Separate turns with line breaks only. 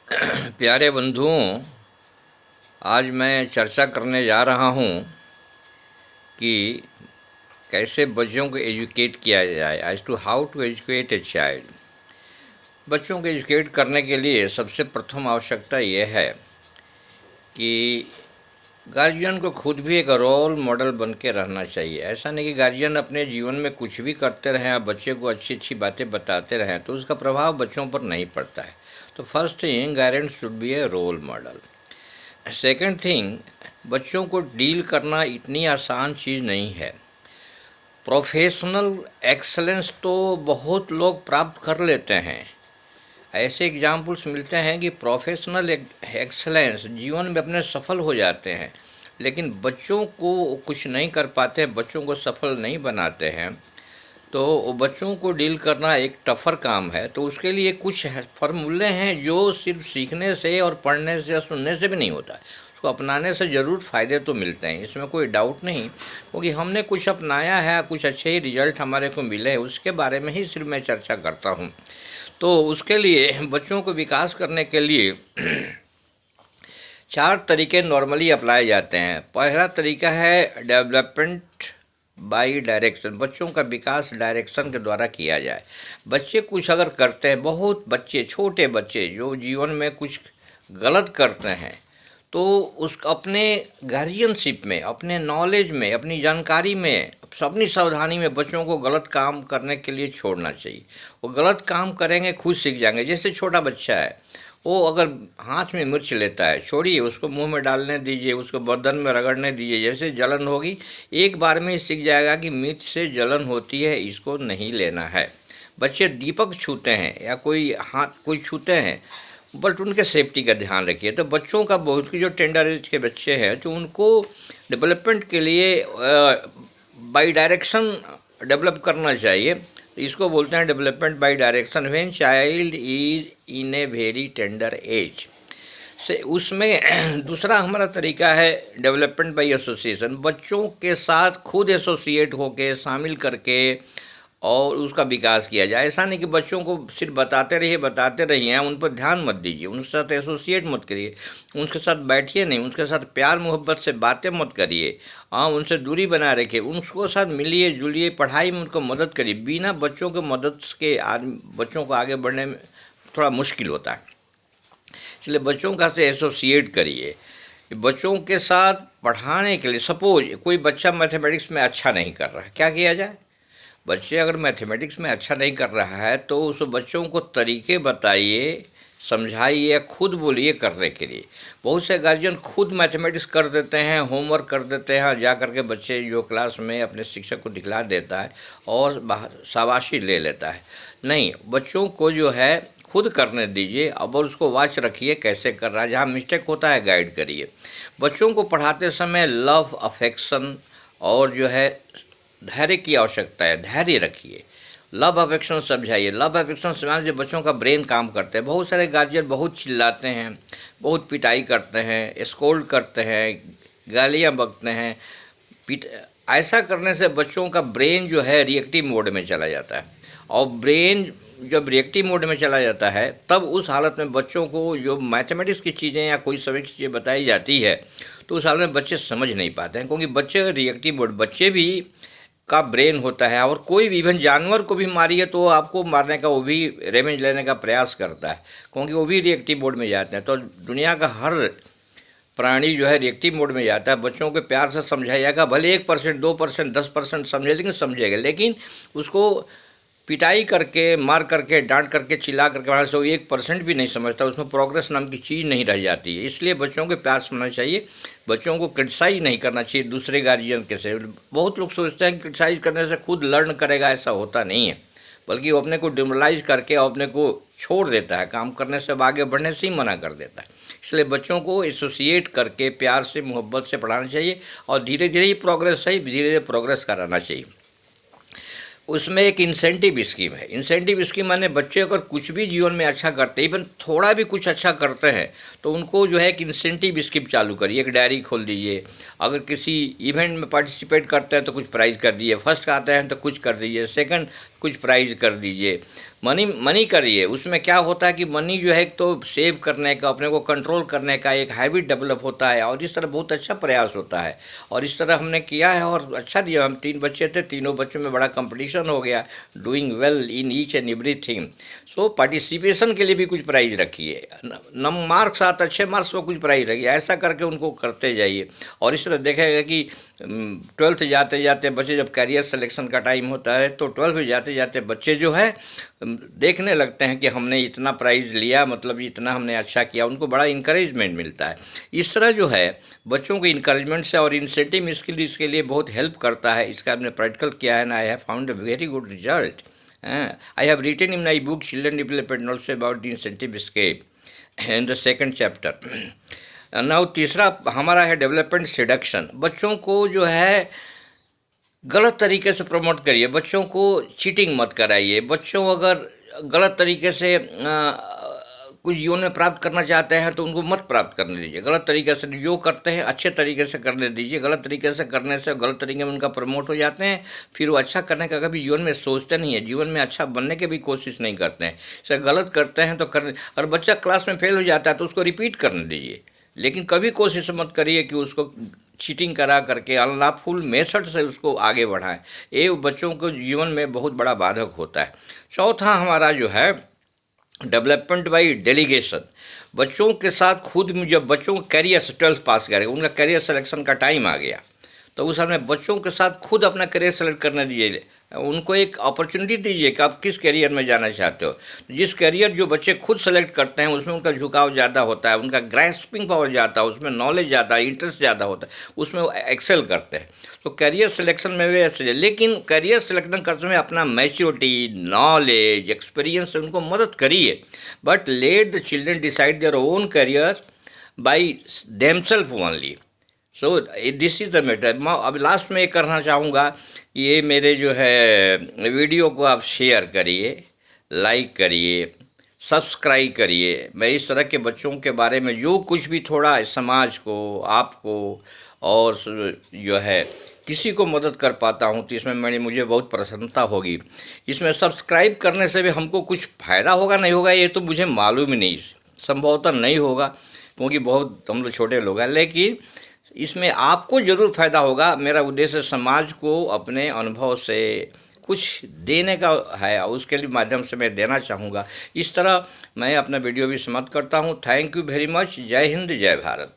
प्यारे बंधुओं, आज मैं चर्चा करने जा रहा हूँ कि कैसे बच्चों को एजुकेट किया जाए, as to how to educate a child. बच्चों को एजुकेट करने के लिए सबसे प्रथम आवश्यकता यह है कि गार्जियन को खुद भी एक रोल मॉडल बन के रहना चाहिए। ऐसा नहीं कि गार्जियन अपने जीवन में कुछ भी करते रहें, आप बच्चे को अच्छी अच्छी बातें बताते रहें तो उसका प्रभाव बच्चों पर नहीं पड़ता है। तो first thing, guardian should be a role model. Second thing, बच्चों को डील करना इतनी आसान चीज़ नहीं है। प्रोफेशनल एक्सलेंस तो बहुत लोग प्राप्त कर लेते हैं। ऐसे एग्जाम्पल्स मिलते हैं कि प्रोफेशनल एक्सलेंस जीवन में अपने सफल हो जाते हैं, लेकिन बच्चों को कुछ नहीं कर पाते, बच्चों को सफल नहीं बनाते हैं। तो बच्चों को डील करना एक टफ़र काम है। तो उसके लिए कुछ फार्मूले हैं जो सिर्फ सीखने से और पढ़ने से या सुनने से भी नहीं होता है। उसको अपनाने से ज़रूर फ़ायदे तो मिलते हैं, इसमें कोई डाउट नहीं, क्योंकि हमने कुछ अपनाया है, कुछ अच्छे ही रिजल्ट हमारे को मिले हैं, उसके बारे में ही सिर्फ मैं चर्चा करता हूँ। तो उसके लिए बच्चों को विकास करने के लिए 4 तरीके नॉर्मली अप्लाई जाते हैं। पहला तरीका है डेवलपमेंट बाई डायरेक्शन। बच्चों का विकास डायरेक्शन के द्वारा किया जाए। बच्चे कुछ अगर करते हैं, बहुत बच्चे, छोटे बच्चे जो जीवन में कुछ गलत करते हैं, तो उस अपने गार्जियनशिप में, अपने नॉलेज में, अपनी जानकारी में, अपनी सावधानी में बच्चों को गलत काम करने के लिए छोड़ना चाहिए। वो गलत काम करेंगे, खुद सीख जाएंगे। जैसे छोटा बच्चा है, वो अगर हाथ में मिर्च लेता है, छोड़िए, उसको मुंह में डालने दीजिए, उसको बर्तन में रगड़ने दीजिए, जैसे जलन होगी एक बार में ही सीख जाएगा कि मिर्च से जलन होती है, इसको नहीं लेना है। बच्चे दीपक छूते हैं या कोई हाथ कोई छूते हैं, बट उनके सेफ्टी का ध्यान रखिए। तो बच्चों का बहुत की जो टेंडर एज के बच्चे हैं, तो उनको डेवलपमेंट के लिए बाई डायरेक्शन डेवलप करना चाहिए। इसको बोलते हैं development bye direction when child is in a very tender as से। उसमें दूसरा हमारा तरीका है डेवलपमेंट बाय एसोसिएशन। बच्चों के साथ खुद एसोसिएट होके, शामिल करके और उसका विकास किया जाए। ऐसा नहीं कि बच्चों को सिर्फ बताते रहिए, उन पर ध्यान मत दीजिए, उनके साथ एसोसिएट मत करिए, उनके साथ बैठिए नहीं, उनके साथ प्यार मोहब्बत से बातें मत करिए। हाँ, उनसे दूरी बनाए रखिए, उनको साथ मिलिए जुलिए, पढ़ाई में उनको मदद करिए। बिना बच्चों के मदद के बच्चों को आगे बढ़ने में थोड़ा मुश्किल होता है। इसलिए बच्चों का से एसोसिएट करिए। बच्चों के साथ पढ़ाने के लिए, सपोज कोई बच्चा मैथमेटिक्स में अच्छा नहीं कर रहा है, क्या किया जाए? बच्चे अगर मैथमेटिक्स में अच्छा नहीं कर रहा है तो उस बच्चों को तरीके बताइए, समझाइए, खुद बोलिए करने के लिए। बहुत से गार्जियन खुद मैथमेटिक्स कर देते हैं, होमवर्क कर देते हैं, जा करके बच्चे जो क्लास में अपने शिक्षक को दिखला देता है और शाबाशी ले लेता है। नहीं, बच्चों को जो है खुद करने दीजिए और उसको वॉच रखिए कैसे कर रहा है। जहाँ मिस्टेक होता है गाइड करिए। बच्चों को पढ़ाते समय लव, अफेक्शन और जो है धैर्य की आवश्यकता है। धैर्य रखिए, लव अफेक्शन समझाइए। लव अफेक्शन समझाने से बच्चों का ब्रेन काम करते हैं। बहुत सारे गार्जियन बहुत चिल्लाते हैं, बहुत पिटाई करते हैं, स्कोल्ड करते हैं, गालियाँ बकते हैं। ऐसा करने से बच्चों का ब्रेन जो है रिएक्टिव मोड में चला जाता है, और ब्रेन जब रिएक्टिव मोड में चला जाता है तब उस हालत में बच्चों को जो मैथमेटिक्स की चीज़ें या कोई सभी चीज़ें बताई जाती है तो उस हालत में बच्चे समझ नहीं पाते हैं, क्योंकि बच्चे रिएक्टिव मोड, बच्चे भी का ब्रेन होता है। और कोई भी इवन जानवर को भी मारिए तो आपको मारने का, वो भी रेवेंज लेने का प्रयास करता है, क्योंकि वो भी रिएक्टिव मोड में जाते हैं। तो दुनिया का हर प्राणी जो है रिएक्टिव मोड में जाता है। बच्चों को प्यार से समझाइएगा, भले 1%, 2%, 10% समझे, लेकिन समझेगा। लेकिन उसको पिटाई करके, मार करके, डांट करके, चिल्ला करके वहाँ से वो 1% भी नहीं समझता, उसमें प्रोग्रेस नाम की चीज़ नहीं रह जाती है। इसलिए बच्चों को प्यार समझना चाहिए, बच्चों को क्रिटिसाइज नहीं करना चाहिए दूसरे गार्जियन के से। बहुत लोग सोचते हैं कि क्रिटिसाइज करने से खुद लर्न करेगा, ऐसा होता नहीं है, बल्कि वो अपने को डिमोरलाइज करके अपने को छोड़ देता है, काम करने से, आगे बढ़ने से ही मना कर देता है। इसलिए बच्चों को एसोसिएट करके प्यार से, मोहब्बत से पढ़ाना चाहिए और धीरे धीरे ही प्रोग्रेस सही, धीरे धीरे प्रोग्रेस कराना चाहिए। उसमें एक इंसेंटिव स्कीम है। इंसेंटिव स्कीम माने बच्चे अगर कुछ भी जीवन में अच्छा करते हैं, इवन थोड़ा भी कुछ अच्छा करते हैं, तो उनको जो है एक इंसेंटिव स्कीम चालू करिए। एक डायरी खोल दीजिए, अगर किसी इवेंट में पार्टिसिपेट करते हैं तो कुछ प्राइज़ कर दीजिए, फर्स्ट आते हैं तो कुछ कर दीजिए, सेकंड कुछ प्राइज कर दीजिए, मनी करिए। उसमें क्या होता है कि मनी जो है एक तो सेव करने का, अपने को कंट्रोल करने का एक हैबिट डेवलप होता है, और इस तरह बहुत अच्छा प्रयास होता है। और इस तरह हमने किया है और अच्छा दिया। हम 3 बच्चे थे, तीनों बच्चों में बड़ा कंपटीशन हो गया, doing well in each and everything. So participation के लिए भी कुछ प्राइज रखिए, मार्क्स आते अच्छे मार्क्स को कुछ प्राइज रखिए, ऐसा करके उनको करते जाइए। और इस तरह देखेगा कि 12th जाते जाते बच्चे, जब कैरियर सिलेक्शन का टाइम होता है तो 12th में जाते जाते बच्चे जो है देखने लगते हैं कि हमने इतना प्राइज़ लिया, मतलब इतना हमने अच्छा किया, उनको बड़ा इंकरेजमेंट मिलता है। इस तरह जो है बच्चों को इंकरेजमेंट से और इंसेंटिव स्किल इसके लिए बहुत हेल्प करता है। इसका हमने प्रैक्टिकल किया है ना, I have found a very good result. I have written in my book children development also about the incentive scale in the second chapter. Now तीसरा हमारा है डेवलपमेंट सेडक्शन। बच्चों को जो है गलत तरीके से प्रमोट करिए, बच्चों को चीटिंग मत कराइए। बच्चों अगर गलत तरीके से कुछ जीवन में प्राप्त करना चाहते हैं तो उनको मत प्राप्त करने दीजिए। गलत तरीके से जो करते हैं अच्छे तरीके से करने दीजिए। गलत तरीके से करने से, गलत तरीके में उनका प्रमोट हो जाते हैं, फिर वो अच्छा करने का कभी जीवन में सोचते नहीं है, जीवन में अच्छा बनने की भी कोशिश नहीं करते हैं। इसे गलत करते हैं तो करने, और बच्चा क्लास में फेल हो जाता है तो उसको रिपीट करने दीजिए, लेकिन कभी कोशिश मत करिए कि उसको चीटिंग करा करके अनलॉफुल मेथड से उसको आगे बढ़ाएं। ये बच्चों को जीवन में बहुत बड़ा बाधक होता है। चौथा हमारा जो है डेवलपमेंट बाई डेलीगेशन। बच्चों के साथ खुद में, जब बच्चों को कैरियर 12th पास करेगा, उनका कैरियर सिलेक्शन का टाइम आ गया, तो उस समय बच्चों के साथ खुद अपना करियर सेलेक्ट करने दीजिए। उनको एक अपॉर्चुनिटी दीजिए कि आप किस करियर में जाना चाहते हो। जिस करियर जो बच्चे खुद सेलेक्ट करते हैं उसमें उनका झुकाव ज़्यादा होता है, उनका ग्रास्पिंग पावर ज़्यादा, उसमें नॉलेज ज़्यादा है, इंटरेस्ट ज़्यादा होता है, उसमें वो एक्सेल करते हैं। तो करियर सिलेक्शन में वे ऐसे, लेकिन करियर सिलेक्शन करते समय अपना मैच्योरिटी, नॉलेज, एक्सपीरियंस से उनको मदद करिए, but let the children decide their own career by themselves only. So this is the matter. मैं अब लास्ट में ये करना चाहूँगा कि ये मेरे जो है वीडियो को आप शेयर करिए, लाइक करिए, सब्सक्राइब करिए। मैं इस तरह के बच्चों के बारे में जो कुछ भी थोड़ा समाज को, आपको और जो है किसी को मदद कर पाता हूँ तो इसमें मुझे बहुत प्रसन्नता होगी। इसमें सब्सक्राइब करने से भी हमको कुछ फ़ायदा होगा नहीं होगा ये तो मुझे मालूम ही नहीं, संभवतः नहीं होगा क्योंकि बहुत हम लोग छोटे लोग हैं, लेकिन इसमें आपको ज़रूर फ़ायदा होगा। मेरा उद्देश्य समाज को अपने अनुभव से कुछ देने का है, उसके लिए माध्यम से मैं देना चाहूँगा। इस तरह मैं अपना वीडियो भी समाप्त करता हूँ। Thank you very much. जय हिंद, जय भारत।